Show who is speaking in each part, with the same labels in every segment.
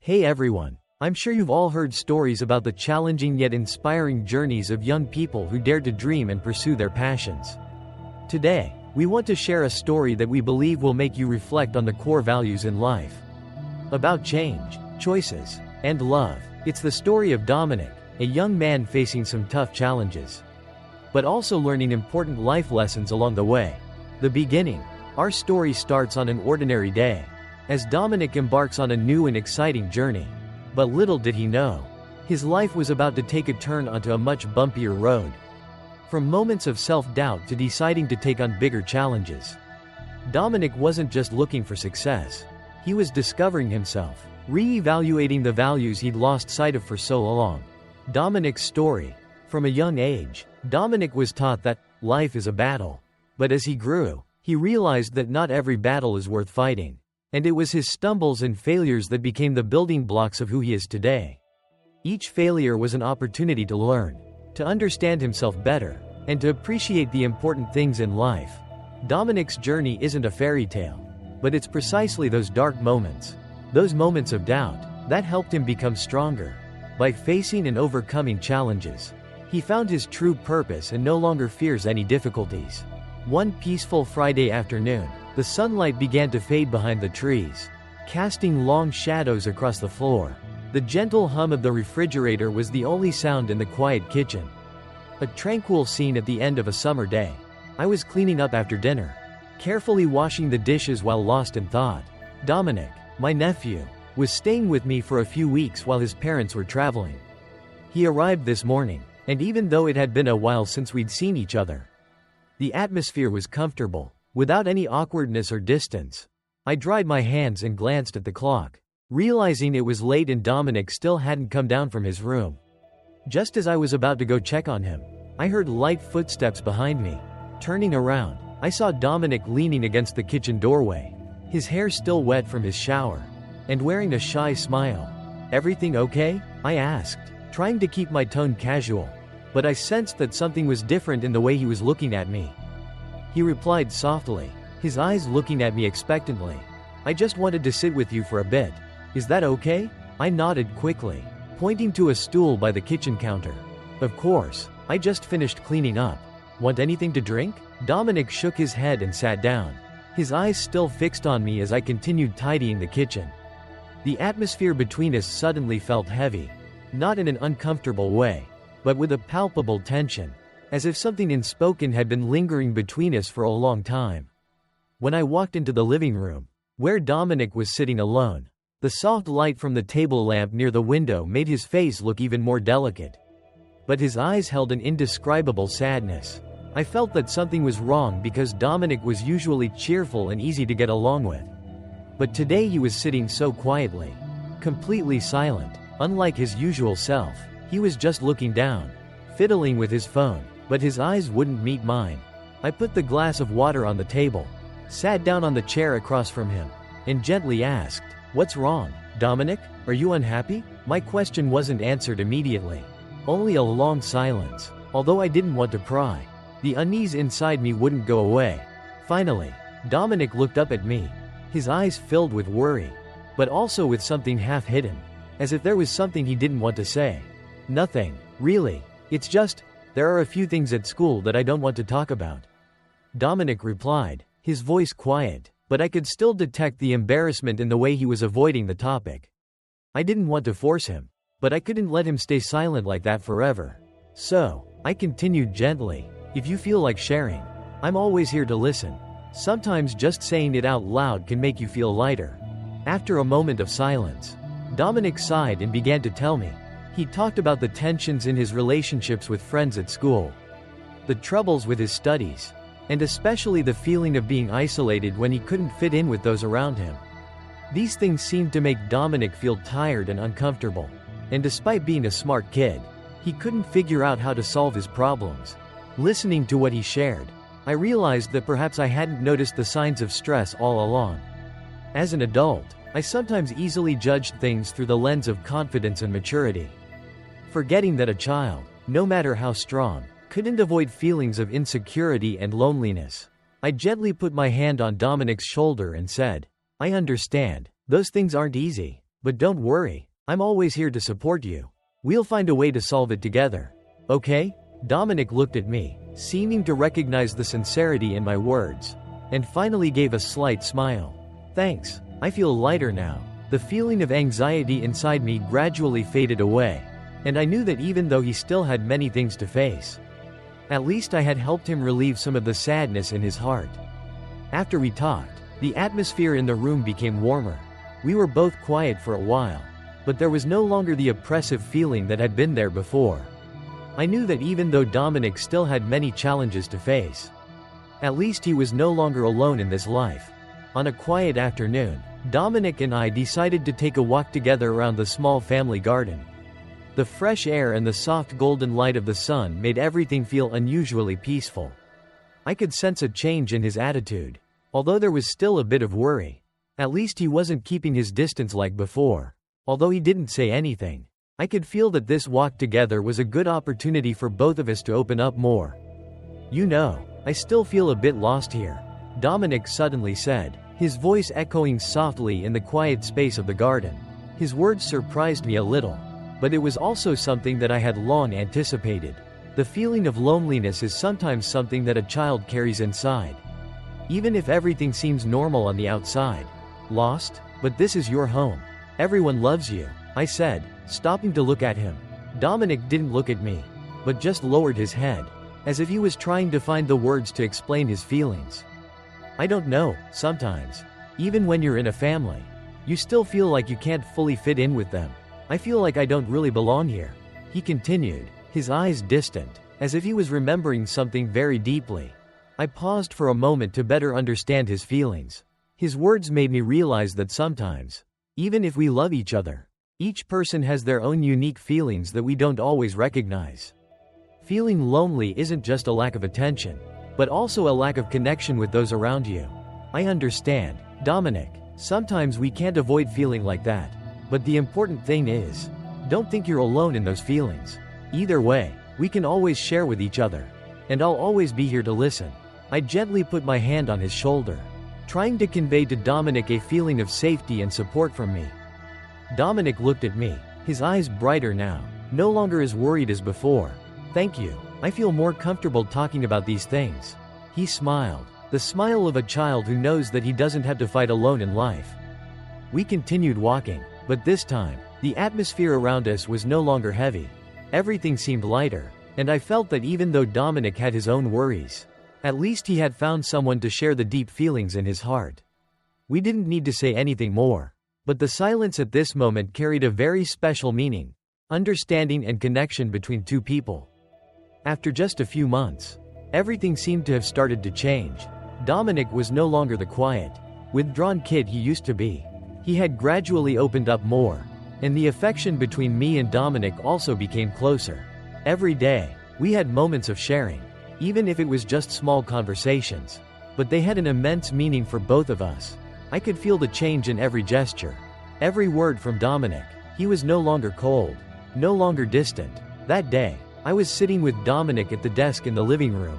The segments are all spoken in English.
Speaker 1: Hey everyone, I'm sure you've all heard stories about the challenging yet inspiring journeys of young people who dare to dream and pursue their passions. Today, we want to share a story that we believe will make you reflect on the core values in life. About change, choices, and love. It's the story of Dominic, a young man facing some tough challenges, but also learning important life lessons along the way. The beginning. Our story starts on an ordinary day, as Dominic embarks on a new and exciting journey. But little did he know, his life was about to take a turn onto a much bumpier road. From moments of self-doubt to deciding to take on bigger challenges, Dominic wasn't just looking for success. He was discovering himself, re-evaluating the values he'd lost sight of for so long. Dominic's story. From a young age, Dominic was taught that life is a battle. But as he grew, he realized that not every battle is worth fighting. And it was his stumbles and failures that became the building blocks of who he is today. Each failure was an opportunity to learn, to understand himself better, and to appreciate the important things in life. Dominic's journey isn't a fairy tale, but it's precisely those dark moments, those moments of doubt, that helped him become stronger. By facing and overcoming challenges, he found his true purpose and no longer fears any difficulties. One peaceful Friday afternoon, the sunlight began to fade behind the trees, casting long shadows across the floor. The gentle hum of the refrigerator was the only sound in the quiet kitchen. A tranquil scene at the end of a summer day. I was cleaning up after dinner, carefully washing the dishes while lost in thought. Dominic, my nephew, was staying with me for a few weeks while his parents were traveling. He arrived this morning, and even though it had been a while since we'd seen each other, the atmosphere was comfortable, without any awkwardness or distance. I dried my hands and glanced at the clock, realizing it was late and Dominic still hadn't come down from his room. Just as I was about to go check on him, I heard light footsteps behind me. Turning around, I saw Dominic leaning against the kitchen doorway, his hair still wet from his shower, and wearing a shy smile. "Everything okay?" I asked, trying to keep my tone casual, but I sensed that something was different in the way he was looking at me. He replied softly, his eyes looking at me expectantly. "I just wanted to sit with you for a bit. Is that okay?" I nodded quickly, pointing to a stool by the kitchen counter. "Of course, I just finished cleaning up. Want anything to drink?" Dominic shook his head and sat down, his eyes still fixed on me as I continued tidying the kitchen. The atmosphere between us suddenly felt heavy, not in an uncomfortable way, but with a palpable tension, as if something unspoken had been lingering between us for a long time. When I walked into the living room, where Dominic was sitting alone, the soft light from the table lamp near the window made his face look even more delicate. But his eyes held an indescribable sadness. I felt that something was wrong because Dominic was usually cheerful and easy to get along with. But today he was sitting so quietly, completely silent, unlike his usual self. He was just looking down, fiddling with his phone, but his eyes wouldn't meet mine. I put the glass of water on the table, sat down on the chair across from him, and gently asked, "What's wrong, Dominic? Are you unhappy?" My question wasn't answered immediately. Only a long silence. Although I didn't want to pry, the unease inside me wouldn't go away. Finally, Dominic looked up at me, his eyes filled with worry, but also with something half-hidden, as if there was something he didn't want to say. "Nothing, really. It's just, there are a few things at school that I don't want to talk about," Dominic replied, his voice quiet, but I could still detect the embarrassment in the way he was avoiding the topic. I didn't want to force him, but I couldn't let him stay silent like that forever. So, I continued gently, "If you feel like sharing, I'm always here to listen. Sometimes just saying it out loud can make you feel lighter." After a moment of silence, Dominic sighed and began to tell me. He talked about the tensions in his relationships with friends at school, the troubles with his studies, and especially the feeling of being isolated when he couldn't fit in with those around him. These things seemed to make Dominic feel tired and uncomfortable, and despite being a smart kid, he couldn't figure out how to solve his problems. Listening to what he shared, I realized that perhaps I hadn't noticed the signs of stress all along. As an adult, I sometimes easily judged things through the lens of confidence and maturity, forgetting that a child, no matter how strong, couldn't avoid feelings of insecurity and loneliness. I gently put my hand on Dominic's shoulder and said, "I understand. Those things aren't easy, But don't worry, I'm always here to support you. We'll find a way to solve it together. Okay? Dominic looked at me, seeming to recognize the sincerity in my words, and finally gave a slight smile. Thanks, I feel lighter now. The feeling of anxiety inside me gradually faded away, and I knew that even though he still had many things to face, at least I had helped him relieve some of the sadness in his heart. After we talked, the atmosphere in the room became warmer. We were both quiet for a while, but there was no longer the oppressive feeling that had been there before. I knew that even though Dominic still had many challenges to face, at least he was no longer alone in this life. On a quiet afternoon, Dominic and I decided to take a walk together around the small family garden. The fresh air and the soft golden light of the sun made everything feel unusually peaceful. I could sense a change in his attitude, although there was still a bit of worry. At least he wasn't keeping his distance like before. Although he didn't say anything, I could feel that this walk together was a good opportunity for both of us to open up more. You know, I still feel a bit lost here, Dominic suddenly said, his voice echoing softly in the quiet space of the garden. His words surprised me a little, but it was also something that I had long anticipated. The feeling of loneliness is sometimes something that a child carries inside. Even if everything seems normal on the outside. Lost? But this is your home. Everyone loves you, I said, stopping to look at him. Dominic didn't look at me, but just lowered his head, as if he was trying to find the words to explain his feelings. I don't know, sometimes, even when you're in a family, you still feel like you can't fully fit in with them. I feel like I don't really belong here, he continued, his eyes distant, as if he was remembering something very deeply. I paused for a moment to better understand his feelings. His words made me realize that sometimes, even if we love each other, each person has their own unique feelings that we don't always recognize. Feeling lonely isn't just a lack of attention, but also a lack of connection with those around you. I understand, Dominic. Sometimes we can't avoid feeling like that. But the important thing is, don't think you're alone in those feelings. Either way, we can always share with each other. And I'll always be here to listen. I gently put my hand on his shoulder, trying to convey to Dominic a feeling of safety and support from me. Dominic looked at me, his eyes brighter now, no longer as worried as before. Thank you. I feel more comfortable talking about these things. He smiled, the smile of a child who knows that he doesn't have to fight alone in life. We continued walking, but this time, the atmosphere around us was no longer heavy. Everything seemed lighter, and I felt that even though Dominic had his own worries, at least he had found someone to share the deep feelings in his heart. We didn't need to say anything more, but the silence at this moment carried a very special meaning, understanding and connection between two people. After just a few months, everything seemed to have started to change. Dominic was no longer the quiet, withdrawn kid he used to be. He had gradually opened up more, and the affection between me and Dominic also became closer. Every day, we had moments of sharing, even if it was just small conversations, but they had an immense meaning for both of us. I could feel the change in every gesture, every word from Dominic. He was no longer cold, no longer distant. That day, I was sitting with Dominic at the desk in the living room,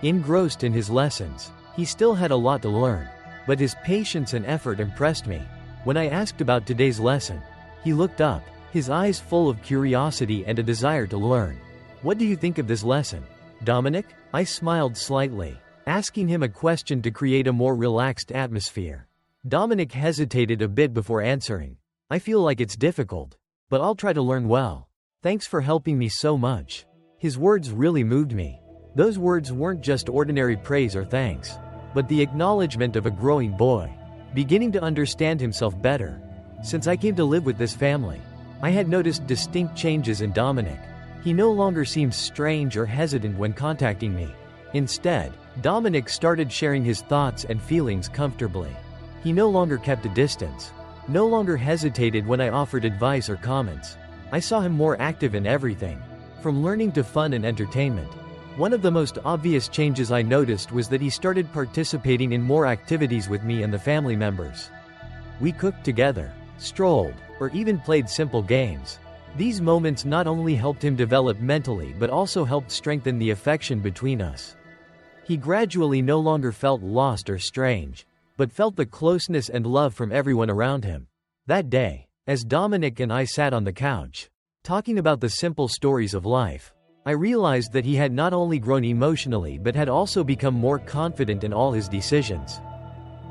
Speaker 1: engrossed in his lessons. He still had a lot to learn, but his patience and effort impressed me. When I asked about today's lesson, he looked up, his eyes full of curiosity and a desire to learn. What do you think of this lesson, Dominic? I smiled slightly, asking him a question to create a more relaxed atmosphere. Dominic hesitated a bit before answering. I feel like it's difficult, but I'll try to learn well. Thanks for helping me so much. His words really moved me. Those words weren't just ordinary praise or thanks, but the acknowledgement of a growing boy, beginning to understand himself better. Since I came to live with this family, I had noticed distinct changes in Dominic. He no longer seemed strange or hesitant when contacting me. Instead, Dominic started sharing his thoughts and feelings comfortably. He no longer kept a distance, no longer hesitated when I offered advice or comments. I saw him more active in everything, from learning to fun and entertainment. One of the most obvious changes I noticed was that he started participating in more activities with me and the family members. We cooked together, strolled, or even played simple games. These moments not only helped him develop mentally but also helped strengthen the affection between us. He gradually no longer felt lost or strange, but felt the closeness and love from everyone around him. That day, As Dominic and I sat on the couch, talking about the simple stories of life, I realized that he had not only grown emotionally but had also become more confident in all his decisions.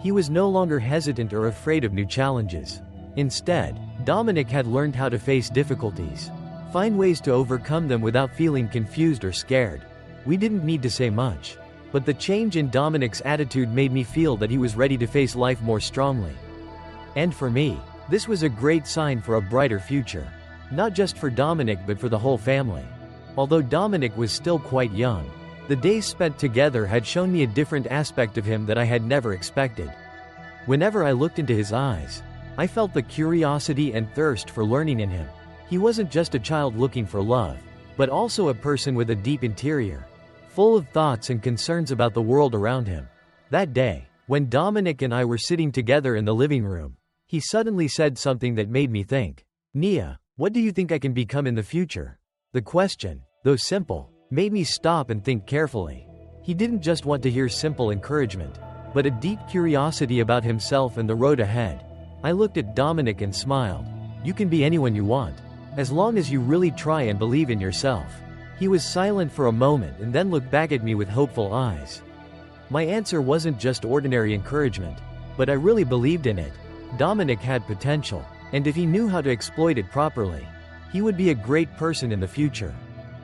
Speaker 1: He was no longer hesitant or afraid of new challenges. Instead, Dominic had learned how to face difficulties, find ways to overcome them without feeling confused or scared. We didn't need to say much, but the change in Dominic's attitude made me feel that he was ready to face life more strongly. And for me, this was a great sign for a brighter future. Not just for Dominic but for the whole family. Although Dominic was still quite young, the days spent together had shown me a different aspect of him that I had never expected. Whenever I looked into his eyes, I felt the curiosity and thirst for learning in him. He wasn't just a child looking for love, but also a person with a deep interior, full of thoughts and concerns about the world around him. That day, when Dominic and I were sitting together in the living room, he suddenly said something that made me think. "Nia, what do you think I can become in the future?" The question, though simple, made me stop and think carefully. He didn't just want to hear simple encouragement, but a deep curiosity about himself and the road ahead. I looked at Dominic and smiled. "You can be anyone you want, as long as you really try and believe in yourself." He was silent for a moment and then looked back at me with hopeful eyes. My answer wasn't just ordinary encouragement, but I really believed in it. Dominic had potential, and if he knew how to exploit it properly, he would be a great person in the future.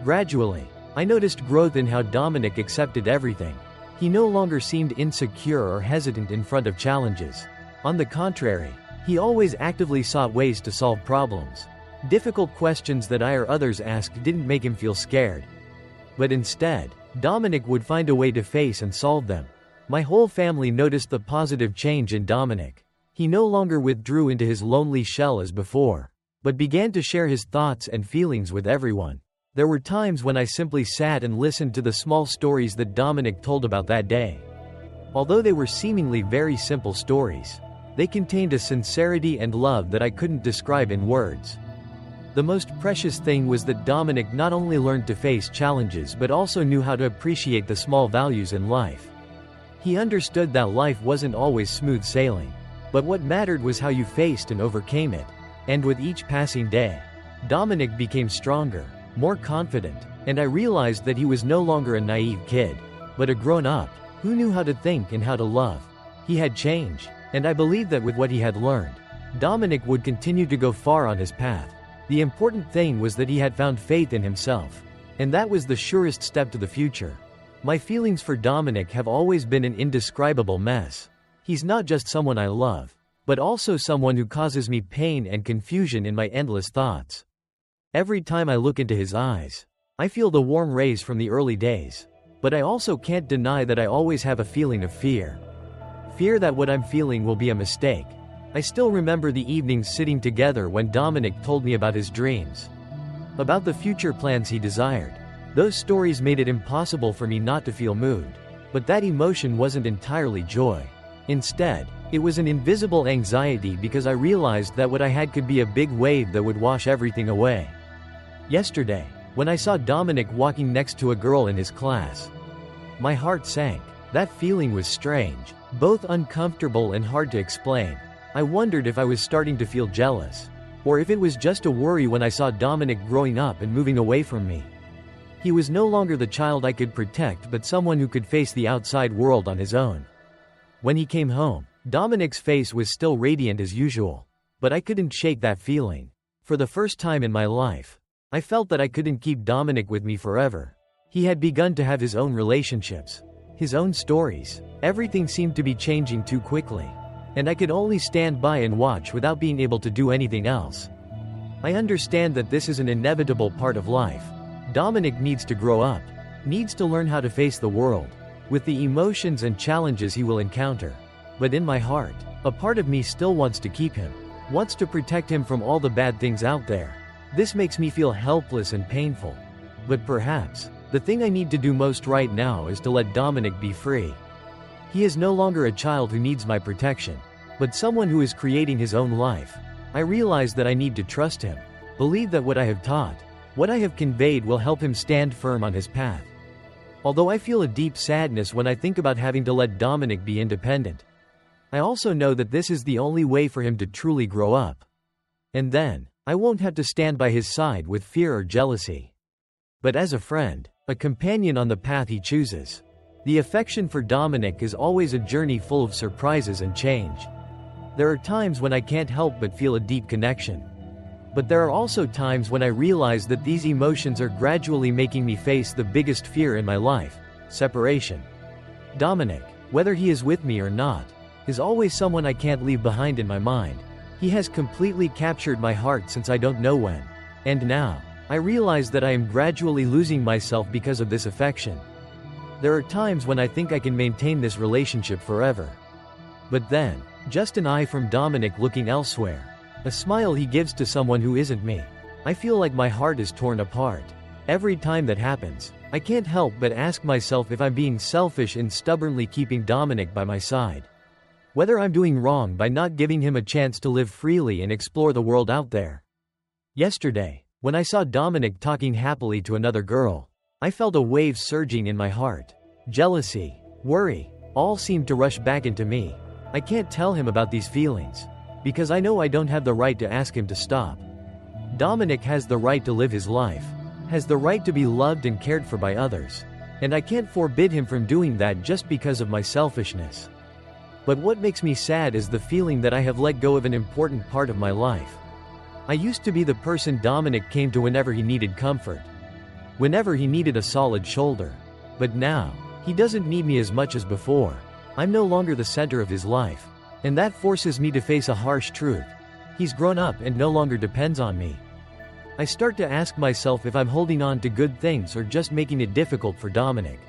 Speaker 1: Gradually, I noticed growth in how Dominic accepted everything. He no longer seemed insecure or hesitant in front of challenges. On the contrary, he always actively sought ways to solve problems. Difficult questions that I or others asked didn't make him feel scared. But instead, Dominic would find a way to face and solve them. My whole family noticed the positive change in Dominic. He no longer withdrew into his lonely shell as before, but began to share his thoughts and feelings with everyone. There were times when I simply sat and listened to the small stories that Dominic told about that day. Although they were seemingly very simple stories, they contained a sincerity and love that I couldn't describe in words. The most precious thing was that Dominic not only learned to face challenges but also knew how to appreciate the small values in life. He understood that life wasn't always smooth sailing, but what mattered was how you faced and overcame it. And with each passing day, Dominic became stronger, more confident, and I realized that he was no longer a naive kid, but a grown-up who knew how to think and how to love. He had changed, and I believed that with what he had learned, Dominic would continue to go far on his path. The important thing was that he had found faith in himself, and that was the surest step to the future. My feelings for Dominic have always been an indescribable mess. He's not just someone I love, but also someone who causes me pain and confusion in my endless thoughts. Every time I look into his eyes, I feel the warm rays from the early days, but I also can't deny that I always have a feeling of fear. Fear that what I'm feeling will be a mistake. I still remember the evenings sitting together when Dominic told me about his dreams, about the future plans he desired. Those stories made it impossible for me not to feel moved. But that emotion wasn't entirely joy. Instead, it was an invisible anxiety because I realized that what I had could be a big wave that would wash everything away. Yesterday, when I saw Dominic walking next to a girl in his class, my heart sank. That feeling was strange, both uncomfortable and hard to explain. I wondered if I was starting to feel jealous, or if it was just a worry when I saw Dominic growing up and moving away from me. He was no longer the child I could protect but someone who could face the outside world on his own. When he came home, Dominic's face was still radiant as usual, but I couldn't shake that feeling. For the first time in my life, I felt that I couldn't keep Dominic with me forever. He had begun to have his own relationships, his own stories. Everything seemed to be changing too quickly, and I could only stand by and watch without being able to do anything else. I understand that this is an inevitable part of life. Dominic needs to grow up, needs to learn how to face the world, with the emotions and challenges he will encounter. But in my heart, a part of me still wants to keep him, wants to protect him from all the bad things out there. This makes me feel helpless and painful. But perhaps, the thing I need to do most right now is to let Dominic be free. He is no longer a child who needs my protection, but someone who is creating his own life. I realize that I need to trust him, believe that what I have taught, what I have conveyed will help him stand firm on his path. Although I feel a deep sadness when I think about having to let Dominic be independent, I also know that this is the only way for him to truly grow up. And then, I won't have to stand by his side with fear or jealousy. But as a friend, a companion on the path he chooses. The affection for Dominic is always a journey full of surprises and change. There are times when I can't help but feel a deep connection. But there are also times when I realize that these emotions are gradually making me face the biggest fear in my life: separation. Dominic, whether he is with me or not, is always someone I can't leave behind in my mind. He has completely captured my heart since I don't know when. And now, I realize that I am gradually losing myself because of this affection. There are times when I think I can maintain this relationship forever. But then, just an eye from Dominic looking elsewhere. A smile he gives to someone who isn't me. I feel like my heart is torn apart. Every time that happens, I can't help but ask myself if I'm being selfish in stubbornly keeping Dominic by my side. Whether I'm doing wrong by not giving him a chance to live freely and explore the world out there. Yesterday, when I saw Dominic talking happily to another girl, I felt a wave surging in my heart. Jealousy, worry, all seemed to rush back into me. I can't tell him about these feelings, because I know I don't have the right to ask him to stop. Dominic has the right to live his life, has the right to be loved and cared for by others, and I can't forbid him from doing that just because of my selfishness. But what makes me sad is the feeling that I have let go of an important part of my life. I used to be the person Dominic came to whenever he needed comfort, whenever he needed a solid shoulder. But now, he doesn't need me as much as before. I'm no longer the center of his life. And that forces me to face a harsh truth. He's grown up and no longer depends on me. I start to ask myself if I'm holding on to good things or just making it difficult for Dominic.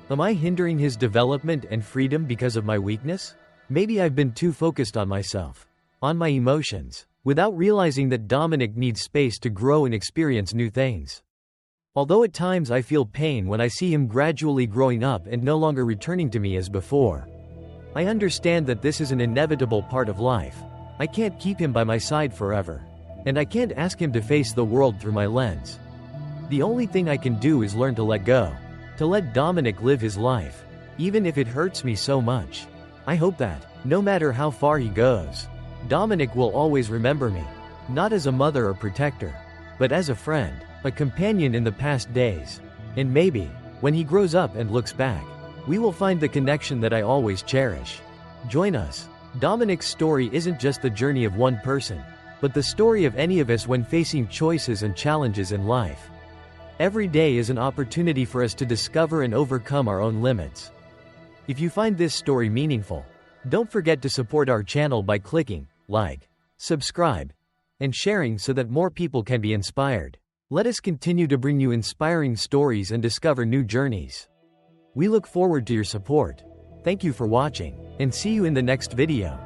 Speaker 1: Am I hindering his development and freedom because of my weakness? Maybe I've been too focused on myself, on my emotions, without realizing that Dominic needs space to grow and experience new things. Although at times I feel pain when I see him gradually growing up and no longer returning to me as before, I understand that this is an inevitable part of life. I can't keep him by my side forever. And I can't ask him to face the world through my lens. The only thing I can do is learn to let go. To let Dominic live his life, even if it hurts me so much. I hope that, no matter how far he goes, Dominic will always remember me. Not as a mother or protector, but as a friend, a companion in the past days. And maybe, when he grows up and looks back, we will find the connection that I always cherish. Join us. Dominic's story isn't just the journey of one person, but the story of any of us when facing choices and challenges in life. Every day is an opportunity for us to discover and overcome our own limits. If you find this story meaningful, don't forget to support our channel by clicking like, subscribe, and sharing so that more people can be inspired. Let us continue to bring you inspiring stories and discover new journeys. We look forward to your support. Thank you for watching, and see you in the next video.